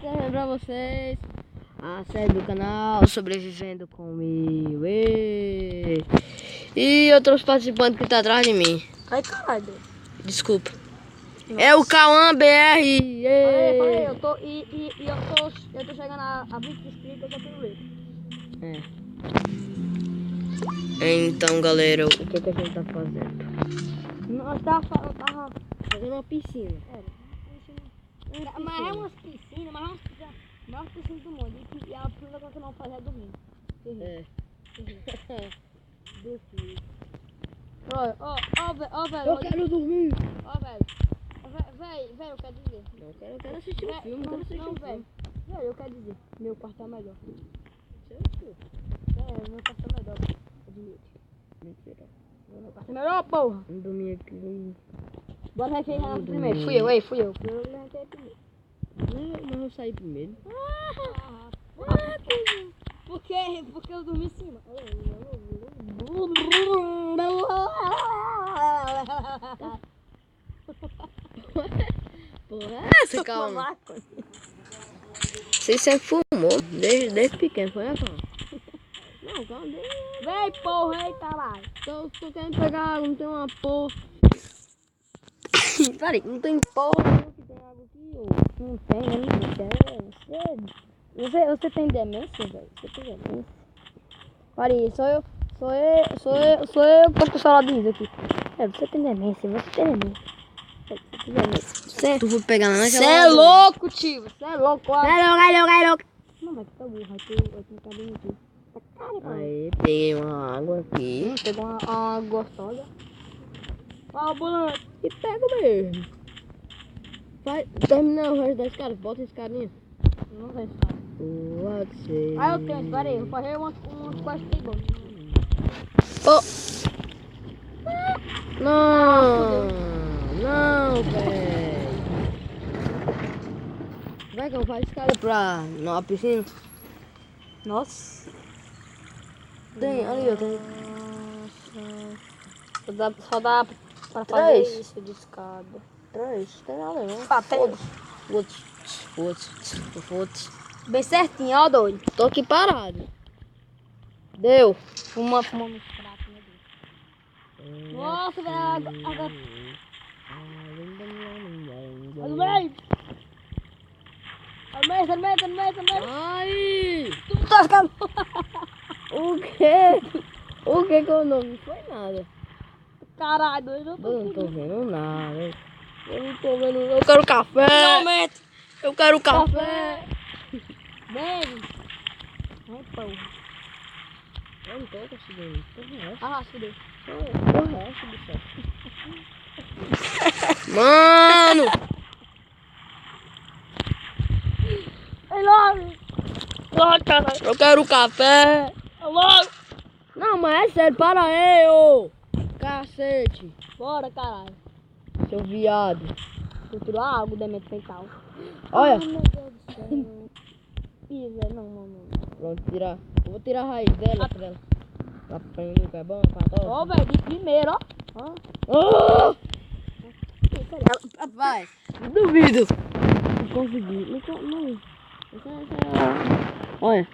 trazendo pra vocês a série do canal Sobrevivendo comigo. E outros participantes que tá atrás de mim. Ai, caralho. Desculpa. Nossa. É o Cauã BR. Falei, eu tô chegando a 20 inscritos aqui no livro. Então, galera, o que a gente tá fazendo? Nós tava Fazendo uma piscina. Mas é umas piscinas, mas é umas piscinas do mundo. E a primeira coisa que nós fazemos é dormir. Dormir. Ó, velho. Eu quero dormir. Ó, velho, eu quero dizer. Eu quero assistir um filme. Não, velho. Velho, eu quero dizer. Meu quarto é melhor. Meu quarto é melhor. Admite. Mentira. Meu quarto é melhor, porra. Vamos dormir aqui. Bora referir Renato primeiro. Fui eu. Eu levantei primeiro. Mas eu saí primeiro. Porque eu dormi em cima. Porra, essa calma. Você sempre fumou, desde pequeno, foi, né, calma? Não, calma, Vem, porra, aí, caralho. Tô querendo pegar água, não tem uma porra. Peraí, não tem porra nenhuma que tem água aqui, ô. Não tem, eu não quero. Você tem demência, velho? Você tem demência? Peraí, sou eu que tô falando aqui. Você tem demência, Você tem demência. Tu foi pegar lá naquela... Você é louco, tio. Você é louco. Louco. Não, vai ficar burro. Vai ter cabelo aqui. Aí, peguei uma água aqui. Pegou uma gostosa. Ó, Bruno. E pega mesmo. Vai, termina o resto da escada, bota a escadinha. Não vai ficar. Pode ser. Ah, eu tenho, espera aí. Vou fazer umas quase perguntas. Oh. Não, velho. Vai que eu faço escada pra na piscina. Nossa. Tem, ali eu tenho. Só dá pra fazer Três. isso de escada. 3, tem nada não. Foda-se. Bem certinho, ó, doido. Tô aqui parado. Deu. Fuma nos pratos, meu Deus. Nossa, velho, água. Almeida. Ai! Tu tá ficando... O quê? O que que eu não foi nada. Caralho, doido. Eu não tô vendo nada. Eu não tô vendo. Eu quero café. Finalmente. Eu quero café. Bebe. Ai, pão. Eu não tô conseguindo. Ah, fudeu. Mano! Ei, logo. Ai, caralho. Eu quero café. Logo. Não, mas é sério, para aí, ô. Cacete. Bora, caralho. Seu viado. Vou tirar água da minha mental. Olha. Ai, meu Deus do céu. Ih, velho, não. Pronto, tirar. Eu vou tirar a raiz dela pra ela. Lá pra mim, que é bom, pra todos. Ó, velho, de primeiro, ó. Oh! Vai. Duvido. Não consegui. Não. Olha.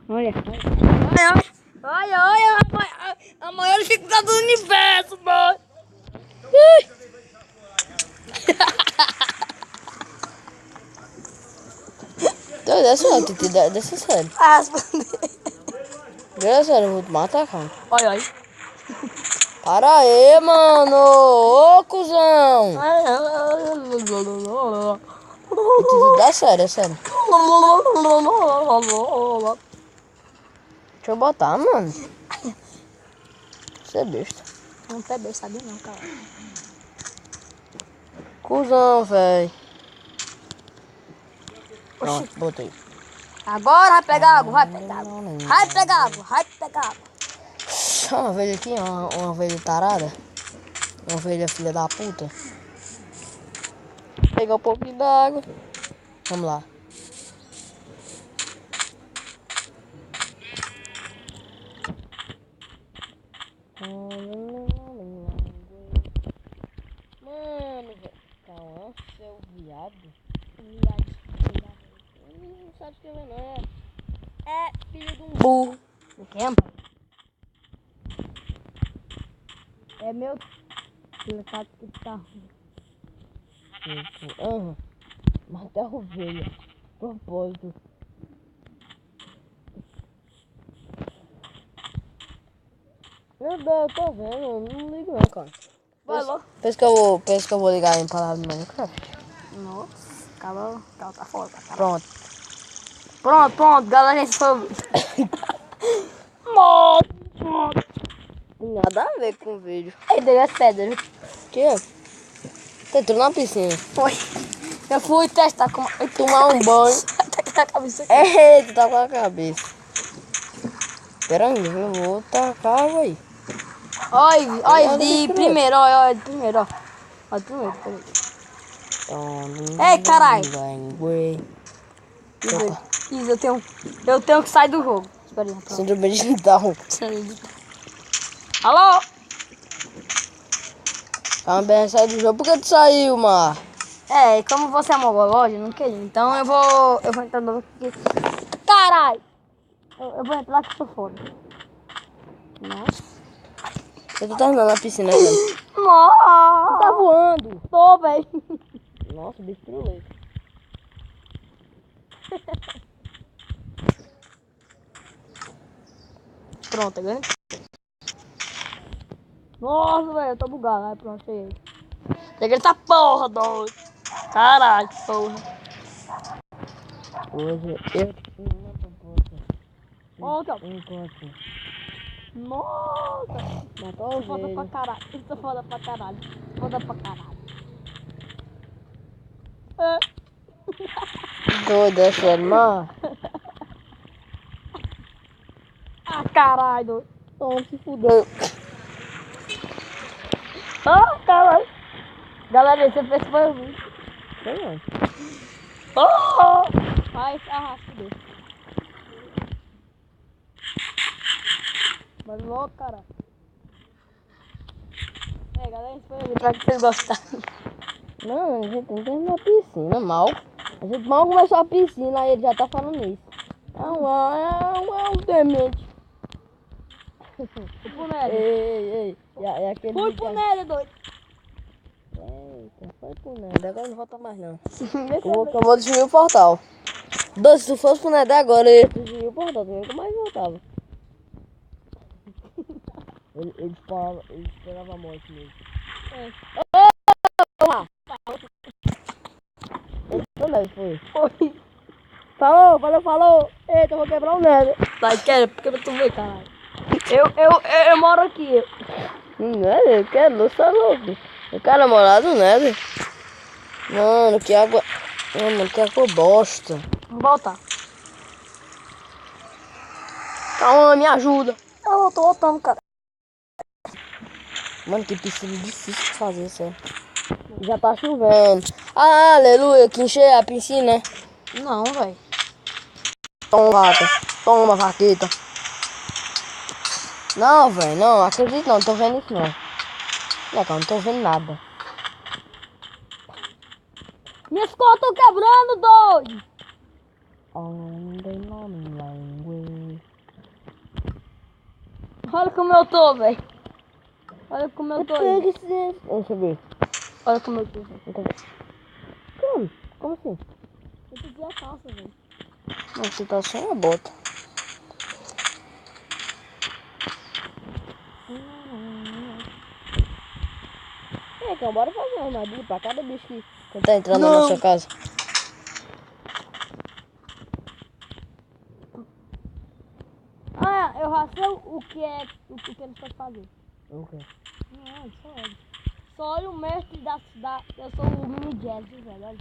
Olha, a maior dificuldade do universo, mano. Dessa série. Responder. Dessa série, eu vou te matar, cara. Olha. Para aí, mano. Ô, cuzão. Dá sério, é sério. Deixa eu botar, mano. Você é besta. Não tá bem, sabia não, cara. Cuzão, velho. Pronto, botei. Agora vai pegar água, vai pegar água. Vai pegar água. Uma ovelha aqui, uma ovelha tarada. Uma ovelha filha da puta. Pegar um pouquinho d'água. Vamos lá. Mano, velho. Calma, seu viado. sabe escrever não, é filho de um burro. O que, pai? É meu... Ele tá que tá ruim. Matar a ovelha. Propósito. Meu Deus, eu tô vendo, eu não ligo não, cara. Vai logo. Pensa que eu vou ligar em palavra do Minecraft. Nossa, cala tá foda, cara. Pronto. Pronto, galera, esse foi o vídeo. Nossa. Tem nada a ver com o vídeo. Aí dei as pedras. Que é? Você entrou na piscina. Foi. Eu fui testar como... Tomar um banho. Tá aqui na cabeça aqui. Eita, tá com a cabeça. Pera aí, eu vou tacar água aí. Olha de primeiro, olha de primeiro, ó. Olha de primeiro, peraí. Ei, caralho. Isso, eu tenho que sair do jogo. Espera aí, pronto. Síndrome de Down. Alô? Calma, bem, sai do jogo. Por que tu saiu, Mar? É, e como você é mogolóide, eu não queria. Então eu vou entrar no aqui. Caralho! Eu vou entrar que eu sou foda. Nossa. Eu tô terminando a piscina agora. Nossa! Tá voando. Tô, velho. Nossa, bicho piruleta. Pronto, agora. Nossa, velho, eu tô bugado. Aí, pronto, cheguei. Cheguei essa porra, doido. Caralho, porra. Hoje eu tenho uma proposta. Olha, Enquanto nossa. matou a Foda pra ovelha. caralho. Isso é foda pra caralho. Foda pra caralho. É. Doido, é sério, Mar. Ah, caralho, doido. Toma, se fudeu. Ah, caralho. Galera, esse foi o vídeo. Sei não. Oh! Ai, fudeu. Vai logo, cara. É, galera, esse foi o vídeo. Espero que vocês gostaram. Não, a gente tem que terminar a piscina, mal. A gente mal começou a piscina, aí ele já tá falando isso. É um demente. Fui pro Néder. Ei. É aquele... Fui pro Néder, doido. Eita, foi pro Nether, agora não volta mais não. Eu vou destruir o portal. Doce, se tu fosse pro Nether agora, eu ia destruir o portal, tu nunca mais voltava. Ele esperava a morte mesmo. Ele também foi. Foi. Falou. Eita, eu vou quebrar o Nether. Vai, quero, porque eu tô vendo, caralho. Eu moro aqui. Nether, eu quero, você é louco. Eu quero namorar do Nether. Mano, que água... Mano, que água bosta. Vamos voltar. Calma, me ajuda. Eu tô voltando, cara. Mano, que piscina difícil de fazer, sério. Já tá chovendo. Ah, aleluia, que encher a piscina. Não, velho. Toma, vaca. Toma, vaqueta. Não, velho, não, acredito não, tô vendo isso não. Não, cara, não tô vendo nada. Minhas costas estão quebrando, doido. Olha como eu tô, velho. Olha como eu tô. Deixa eu ver. Olha como eu tô. Como? Como assim? Eu pedi a calça, velho. Não, você tá sem a bota. Então, bora fazer uma armadilha pra cada bicho que tá entrando na nossa casa. Ah, eu já sei o que eles podem fazer. O quê? Não, só olha. Só olha o mestre da cidade. Eu sou o mini jazz, velho. Olha.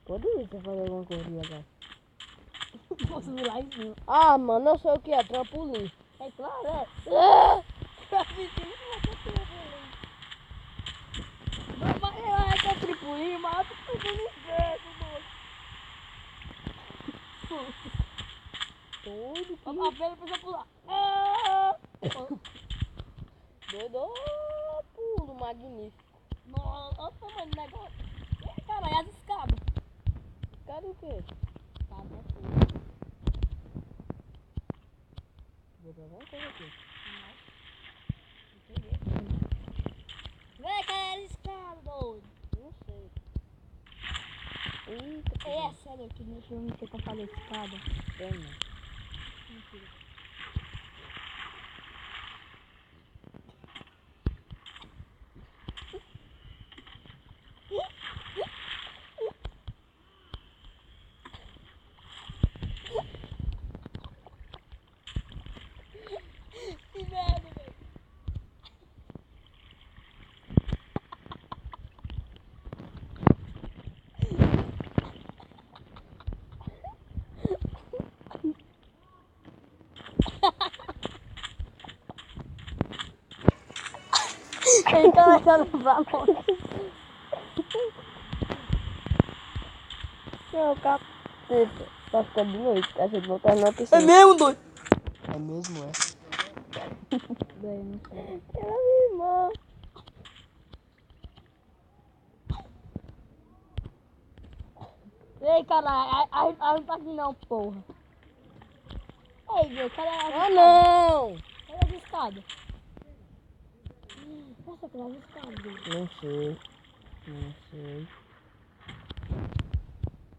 Pode ir, você fazer alguma coisa agora. Posso vir lá em cima. Ah, mano, eu sei o que é, trampolim. É claro, é. Ah! Não vai ter tripulinho, mas eu tô fazendo inferno, moço. Tudo que... A pedra precisa pular. Doido, pulo magnífico. Nossa, olha o tamanho do negócio. Caralho, as escadas. Cadê o quê? Tá, né? Vou ver alguma coisa aqui. Vem, cara, escada, doido. Não sei. Eita, É sério que no filme tem que fazer escada. é, mano. Mentira. Que merda, velho. Ele tá deixando pra morrer. Não, capeta. Tá ficando de noite. A gente voltar na piscina. mesmo, doido? É mesmo, é? Bem, não sei. Ela me irmã. Ei, caralho, a não tá aqui não, porra. Ei, velho, cadê a Ah, não! Cadê a escada? Nossa, cadê a escada, velho? Não sei. Não sei.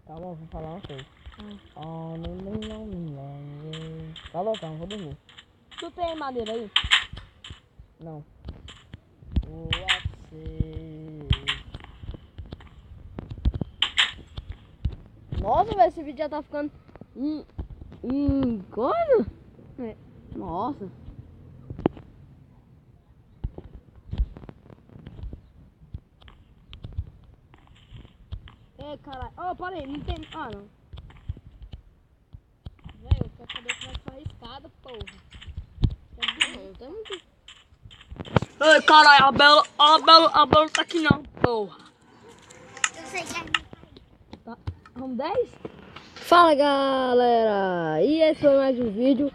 Calma, eu vou falar uma coisa. Oh, não. Falou, calma, vou dormir. Tu tem madeira aí? Não. Você. Nossa, velho, esse vídeo já tá ficando coisa? É. Nossa. Ei, caralho. Ó, para aí, não tem... Ah, não. Velho, eu quero saber como é que faz a escada, porra. Não tem muito. Ei, caralho, a Bela tá aqui não, porra. Eu sei que é... Tá. Vamos 10? Fala, galera! E esse foi mais um vídeo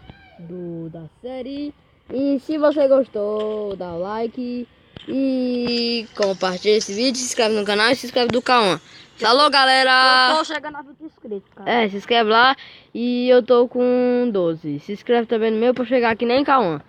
da série. E se você gostou, dá o like e compartilha esse vídeo, se inscreve no canal e se inscreve do Cauã. Falou, galera! Eu tô chegando a 20 inscritos, cara. É, se inscreve lá e eu tô com 12. Se inscreve também no meu pra chegar aqui nem Cauã.